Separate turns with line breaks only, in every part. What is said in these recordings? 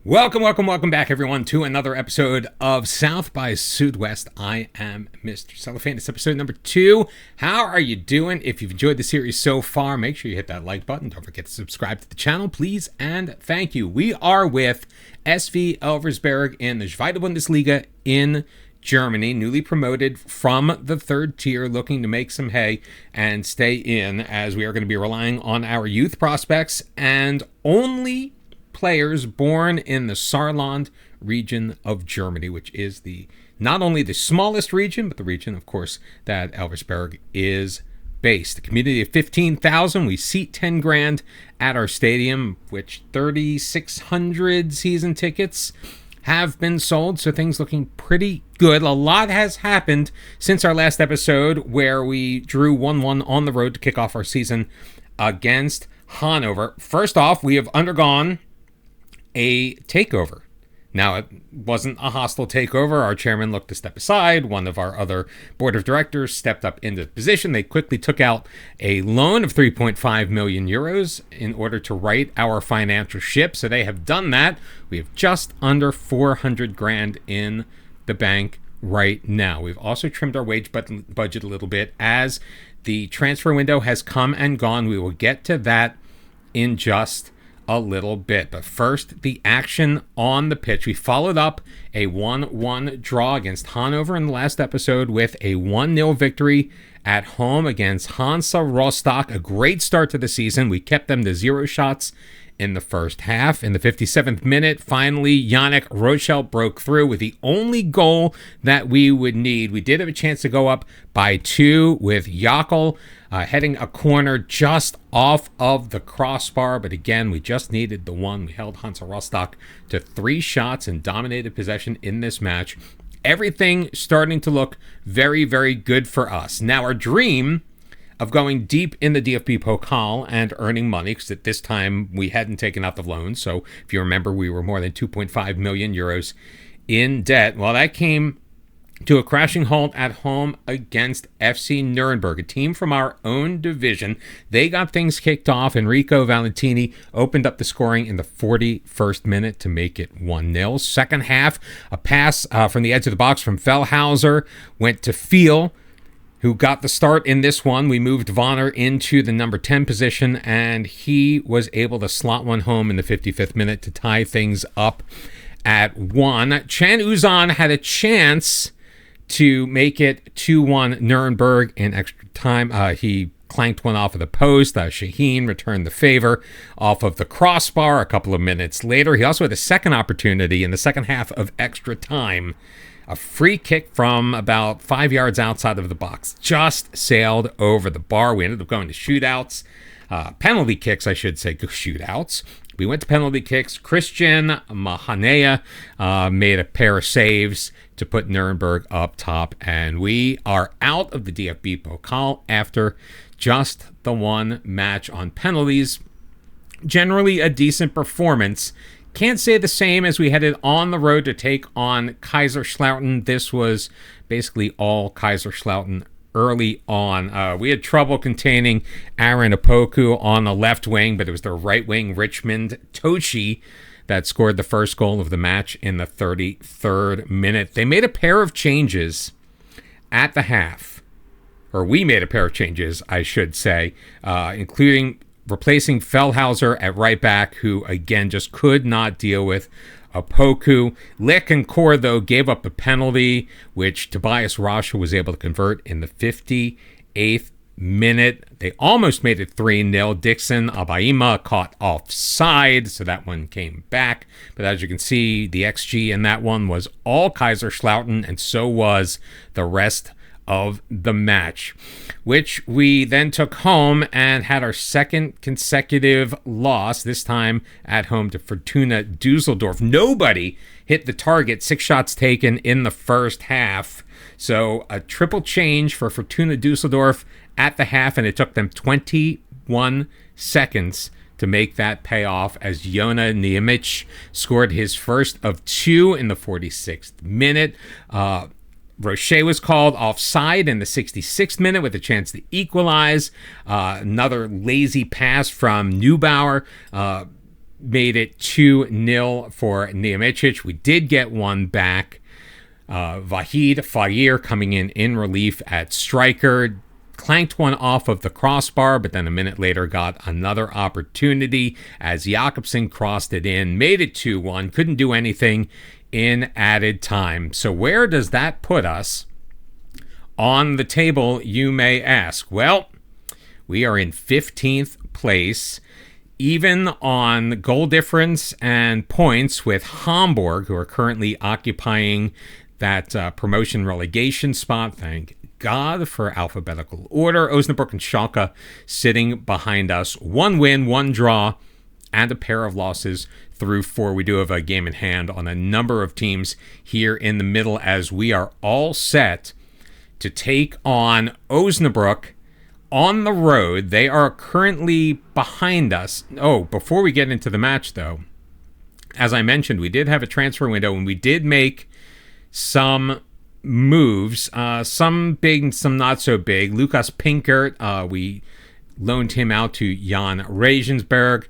Welcome back, everyone, to another episode of South by Southwest. I am Mr. Cellophane. It's episode number 2. How are you doing? If you've enjoyed the series so far, make sure you hit that like button. Don't forget to subscribe to the channel, please, and thank you. We are with SV Elversberg in the Zweite Bundesliga in Germany, newly promoted from the third tier, looking to make some hay and stay in, as we are going to be relying on our youth prospects and only players born in the Saarland region of Germany, which is not only the smallest region, but the region, of course, that Elversberg is based. A community of 15,000. We seat 10 grand at our stadium, which 3,600 season tickets have been sold, so things looking pretty good. A lot has happened since our last episode, where we drew 1-1 on the road to kick off our season against Hanover. First off, we have undergone a takeover. Now, it wasn't a hostile takeover. Our chairman looked to step aside. One of our other board of directors stepped up into the position. They quickly took out a loan of 3.5 million euros in order to right our financial ship. So they have done that. We have just under 400 grand in the bank right now. We've also trimmed our wage budget a little bit as the transfer window has come and gone. We will get to that in just a little bit. But first, the action on the pitch. We followed up a 1-1 draw against Hanover in the last episode with a 1-0 victory at home against Hansa Rostock. A great start to the season. We kept them to 0 shots in the first half. In the 57th minute, finally, Yannick Rochelle broke through with the only goal that we would need. We did have a chance to go up by 2 with Jakel heading a corner just off of the crossbar. But again, we just needed the one. We held Hansa Rostock to 3 shots and dominated possession in this match. Everything starting to look very, very good for us. Now, our dream of going deep in the DFB Pokal and earning money, because at this time we hadn't taken out the loan. So if you remember, we were more than 2.5 million euros in debt. Well, that came to a crashing halt at home against FC Nuremberg, a team from our own division. They got things kicked off. Enrico Valentini opened up the scoring in the 41st minute to make it 1-0. Second half, a pass from the edge of the box from Fellhauser went to Fiel, who got the start in this one. We moved Vonner into the number 10 position, and he was able to slot one home in the 55th minute to tie things up at 1. Chan Uzan had a chance to make it 2-1 Nuremberg in extra time. He clanked one off of the post. Shaheen returned the favor off of the crossbar a couple of minutes later. He also had a second opportunity in the second half of extra time. A free kick from about 5 yards outside of the box just sailed over the bar. We ended up going to shootouts. Penalty kicks, I should say, shootouts. We went to penalty kicks. Christian Mahanea made a pair of saves to put Nuremberg up top, and we are out of the DFB Pokal after just the one match on penalties. Generally a decent performance. Can't say the same as we headed on the road to take on Kaiserslautern. This was basically all Kaiserslautern early on. We had trouble containing Aaron Opoku on the left wing, but it was the right wing, Richmond Toshi, that scored the first goal of the match in the 33rd minute. They made a pair of changes at the half, or we made a pair of changes, I should say, including replacing Fellhauser at right back, who again just could not deal with Opoku. Lick and Core, though, gave up a penalty, which Tobias Rasha was able to convert in the 58th minute. They almost made it 3-0. Dixon Abaima caught offside, so that one came back. But as you can see, the XG in that one was all Kaiserslautern, and so was the rest of the match, which we then took home and had our second consecutive loss, this time at home to Fortuna Dusseldorf. Nobody hit the target, 6 shots taken in the first half. So a triple change for Fortuna Dusseldorf at the half, and it took them 21 seconds to make that pay off as Jona Niemic scored his first of 2 in the 46th minute. Rocher was called offside in the 66th minute with a chance to equalize. Another lazy pass from Neubauer made it 2-0 for Niemicic. We did get one back. Vahid Fayir coming in relief at striker. Clanked one off of the crossbar, but then a minute later got another opportunity as Jakobsen crossed it in, made it 2-1, couldn't do anything in added time. So where does that put us on the table, you may ask? Well, we are in 15th place, even on goal difference and points with Hamburg, who are currently occupying that promotion relegation spot. Thank God for alphabetical order. Osnabrück and Schalke sitting behind us. 1 win, 1 draw, and a pair of losses through 4. We do have a game in hand on a number of teams here in the middle as we are all set to take on Osnabrück on the road. They are currently behind us. Oh, before we get into the match, though, as I mentioned, we did have a transfer window and we did make some moves, some big and some not so big. Lukas Pinkert, we loaned him out to Jan Regensberg,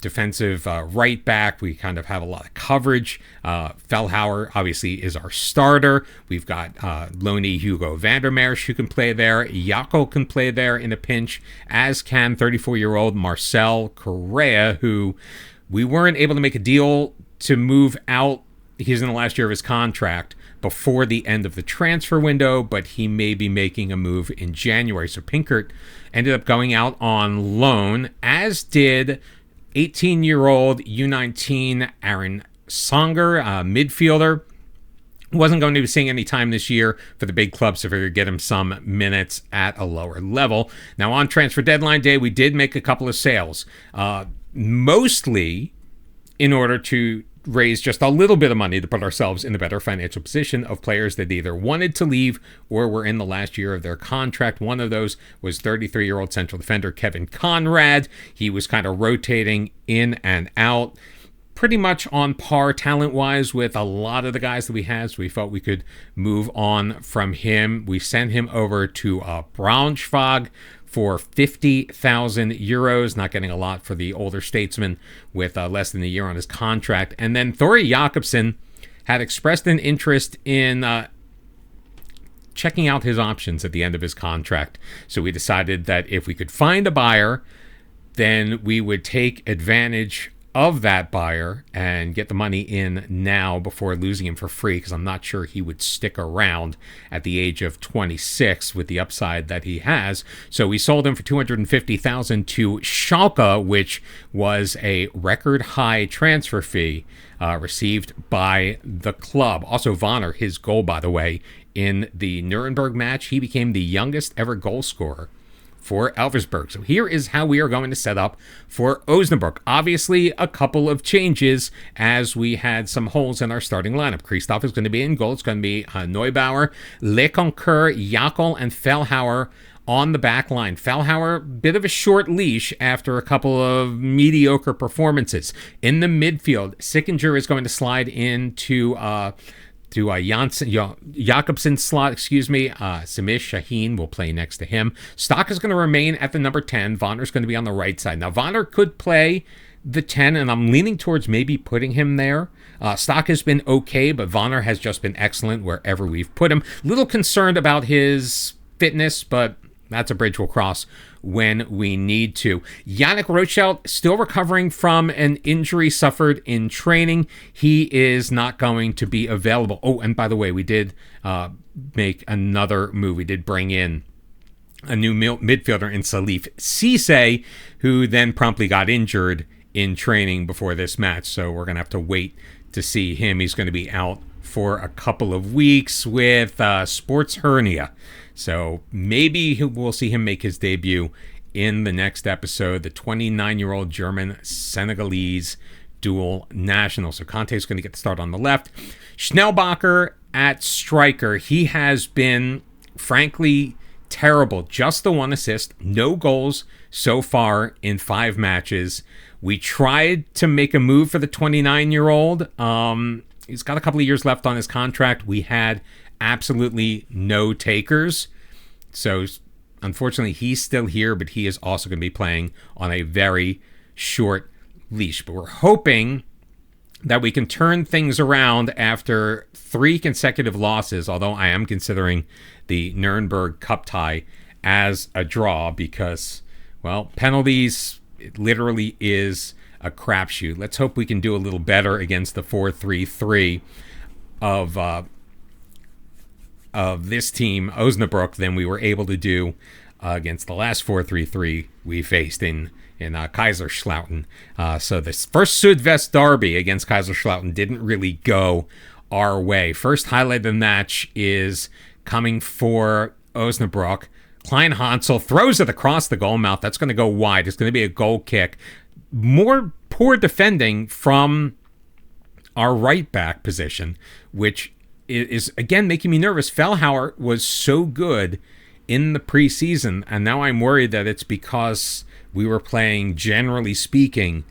defensive right back. We kind of have a lot of coverage. Fellhauer obviously is our starter. We've got loanee Hugo Vandermeersch who can play there. Jaco can play there in a pinch, as can 34-year-old Marcel Correa, who we weren't able to make a deal to move out. He's in the last year of his contract before the end of the transfer window, but he may be making a move in January. So Pinkert ended up going out on loan, as did 18-year-old U19 Aaron Songer, midfielder. Wasn't going to be seeing any time this year for the big clubs, so figured get him some minutes at a lower level. Now, on transfer deadline day, we did make a couple of sales, mostly in order to raise just a little bit of money to put ourselves in a better financial position of players that either wanted to leave or were in the last year of their contract. One of those was 33-year-old central defender Kevin Conrad. He was kind of rotating in and out, pretty much on par talent-wise with a lot of the guys that we had, so we felt we could move on from him. We sent him over to Braunschweig for 50,000 euros, not getting a lot for the older statesman with less than a year on his contract. And then Thori Jakobsen had expressed an interest in checking out his options at the end of his contract. So we decided that if we could find a buyer, then we would take advantage of that buyer and get the money in now before losing him for free, because I'm not sure he would stick around at the age of 26 with the upside that he has. So we sold him for 250,000 to Schalke, which was a record high transfer fee received by the club. Also, Vonner, his goal, by the way, in the Nuremberg match, he became the youngest ever goal scorer for Elversberg. So here is how we are going to set up for Osnabrück. Obviously, a couple of changes as we had some holes in our starting lineup. Christoph is going to be in goal. It's going to be Neubauer, Leconcoeur, Jakel, and Fellhauer on the back line. Fellhauer, bit of a short leash after a couple of mediocre performances. In the midfield, Sickinger is going to slide into Jakobsen's slot, Samir Shaheen will play next to him. Stock is going to remain at the number 10. Vonner's going to be on the right side. Now, Vonner could play the 10, and I'm leaning towards maybe putting him there. Stock has been okay, but Vonner has just been excellent wherever we've put him. Little concerned about his fitness, but that's a bridge we'll cross when we need to. Yannick Rochelt still recovering from an injury suffered in training. He is not going to be available. Oh, and by the way, we did make another move. We did bring in a new midfielder in Salif Cisse, who then promptly got injured in training before this match. So we're going to have to wait to see him. He's going to be out for a couple of weeks with sports hernia. So maybe we'll see him make his debut in the next episode. The 29-year-old German-Senegalese dual national. So Conte is going to get the start on the left. Schnellbacher at striker. He has been, frankly, terrible. Just the one assist. No goals so far in 5 matches. We tried to make a move for the 29-year-old. He's got a couple of years left on his contract. We had absolutely no takers. So unfortunately, he's still here, but he is also going to be playing on a very short leash. But we're hoping that we can turn things around after 3 consecutive losses, although I am considering the Nuremberg Cup tie as a draw because, well, penalties, it literally is a crapshoot. Let's hope we can do a little better against the 4-3-3 of this team, Osnabrück, than we were able to do against the last 4-3-3 we faced in Kaiserslautern. So this first Südwest derby against Kaiserslautern didn't really go our way. First highlight of the match is coming for Osnabrück. Klein Hansel throws it across the goal mouth. That's going to go wide. It's going to be a goal kick. More poor defending from our right back position, which is again making me nervous. Fellhauer was so good in the preseason, and now I'm worried that it's because we were playing, generally speaking,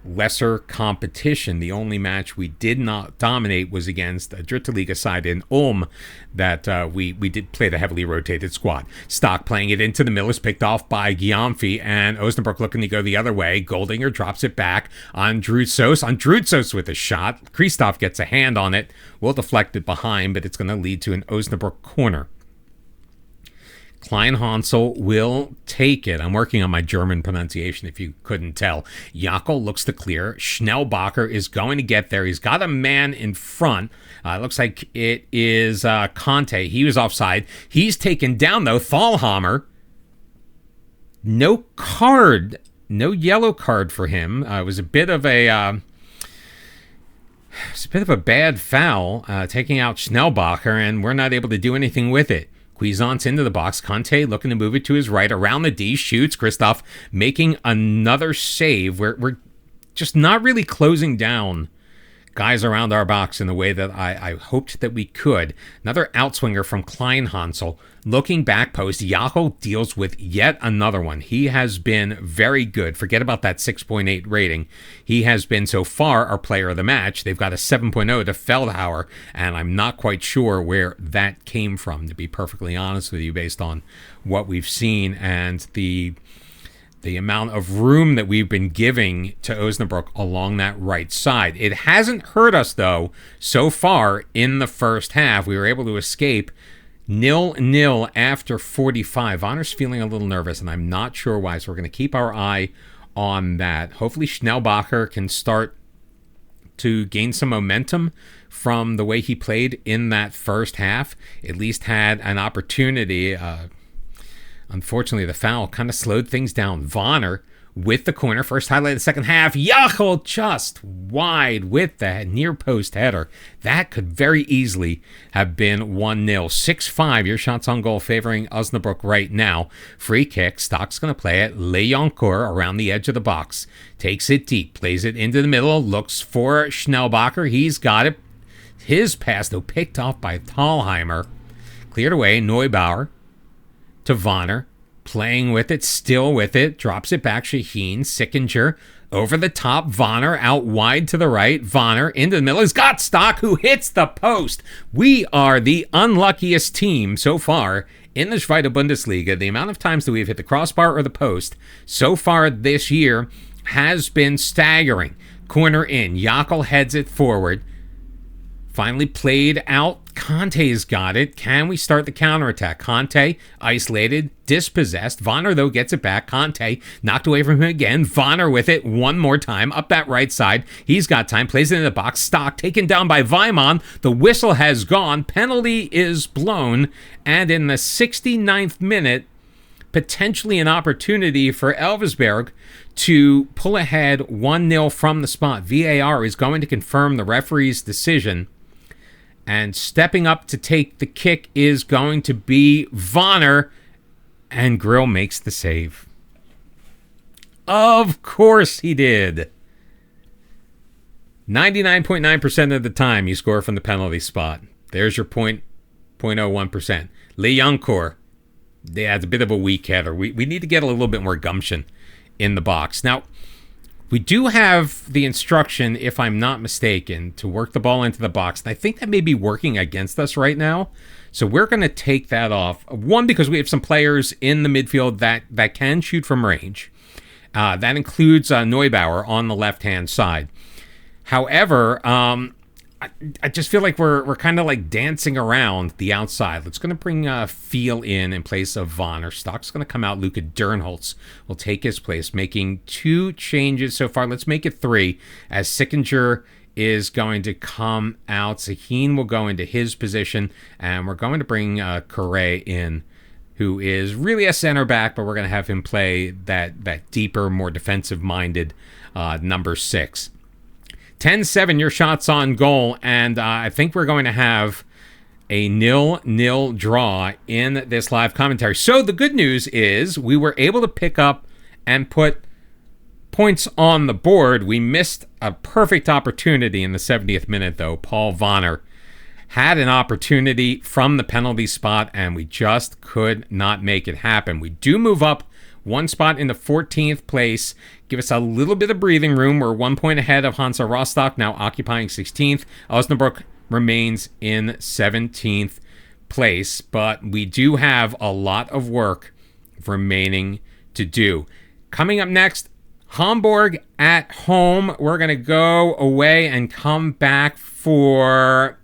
lesser competition. The only match we did not dominate was against a Dritte Liga side in Ulm that we did play the heavily rotated squad. Stock playing it into the middle is picked off by Gyamfi, and Osnabrück looking to go the other way. Goldinger drops it back on Drutsos with a shot. Christoph gets a hand on it. Will deflect it behind, but it's going to lead to an Osnabrück corner. Klein Hansel will take it. I'm working on my German pronunciation, if you couldn't tell. Jakel looks to clear. Schnellbacher is going to get there. He's got a man in front. Looks like it is Conte. He was offside. He's taken down, though. Thalhammer. No card. No yellow card for him. It was a bit of a... it's a bit of a bad foul, taking out Schnellbacher, and we're not able to do anything with it. Cuisance into the box. Conte looking to move it to his right. Around the D, shoots. Christoph making another save. We're just not really closing down guys around our box in the way that I hoped that we could. Another outswinger from Klein Hansel. Looking back post, Jakel deals with yet another one. He has been very good. Forget about that 6.8 rating. He has been so far our player of the match. They've got a 7.0 to Feldhauer, and I'm not quite sure where that came from, to be perfectly honest with you, based on what we've seen and the amount of room that we've been giving to Osnabrück along that right side. It hasn't hurt us, though, so far in the first half. We were able to escape 0-0 after 45. Vonner's feeling a little nervous, and I'm not sure why, so we're going to keep our eye on that. Hopefully Schnellbacher can start to gain some momentum from the way he played in that first half. At least had an opportunity. Unfortunately, the foul kind of slowed things down. Vonner with the corner. First highlight of the second half. Jakel just wide with the near post header. That could very easily have been 1-0. 6-5. Your shots on goal favoring Osnabrück right now. Free kick. Stock's going to play it. Leoncourt around the edge of the box. Takes it deep. Plays it into the middle. Looks for Schnellbacher. He's got it. His pass, though, picked off by Thalheimer. Cleared away. Neubauer to Vonner, playing with it, still with it, drops it back. Shaheen, Sickinger, over the top. Vonner out wide to the right. Vonner into the middle. He's got Stock, who hits the post. We are the unluckiest team so far in the Zweite Bundesliga. The amount of times that we've hit the crossbar or the post so far this year has been staggering. Corner in. Jakel heads it forward. Finally played out. Conte's got it. Can we start the counterattack? Conte isolated, dispossessed. Vonner, though, gets it back. Conte knocked away from him again. Vonner with it one more time up that right side. He's got time. Plays it in the box. Stock taken down by Weimann. The whistle has gone. Penalty is blown. And in the 69th minute, potentially an opportunity for Elversberg to pull ahead 1-0 from the spot. VAR is going to confirm the referee's decision. And stepping up to take the kick is going to be Vonner. And Grill makes the save. Of course he did. 99.9% of the time you score from the penalty spot. There's your 0.01%. Leoncourt. Yeah, it's a bit of a weak header. We need to get a little bit more gumption in the box. Now, we do have the instruction, if I'm not mistaken, to work the ball into the box. And I think that may be working against us right now. So we're going to take that off. One, because we have some players in the midfield that can shoot from range. That includes Neubauer on the left-hand side. However, I just feel like we're kind of like dancing around the outside. Let's going to bring Feel in place of Vonner. Stock's going to come out. Luca Dernholtz will take his place, making 2 changes so far. Let's make it 3, as Sickinger is going to come out. Sahin will go into his position, and we're going to bring Correa in, who is really a center back, but we're going to have him play that deeper, more defensive-minded number 6. 10-7, your shots on goal, and I think we're going to have a 0-0 draw in this live commentary. So the good news is we were able to pick up and put points on the board. We missed a perfect opportunity in the 70th minute, though. Paul Vonner had an opportunity from the penalty spot, and we just could not make it happen. We do move up 1 spot in the 14th place. Give us a little bit of breathing room. We're 1 point ahead of Hansa Rostock, now occupying 16th. Osnabrück remains in 17th place, but we do have a lot of work remaining to do. Coming up next, Hamburg at home. We're going to go away and come back for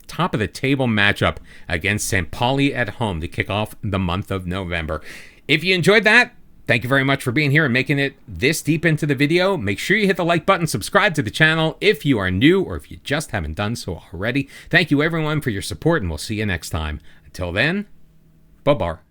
top of the table matchup against St. Pauli at home to kick off the month of November. If you enjoyed that, thank you very much for being here and making it this deep into the video. Make sure you hit the like button, subscribe to the channel if you are new or if you just haven't done so already. Thank you everyone for your support, and we'll see you next time. Until then, bye-bye.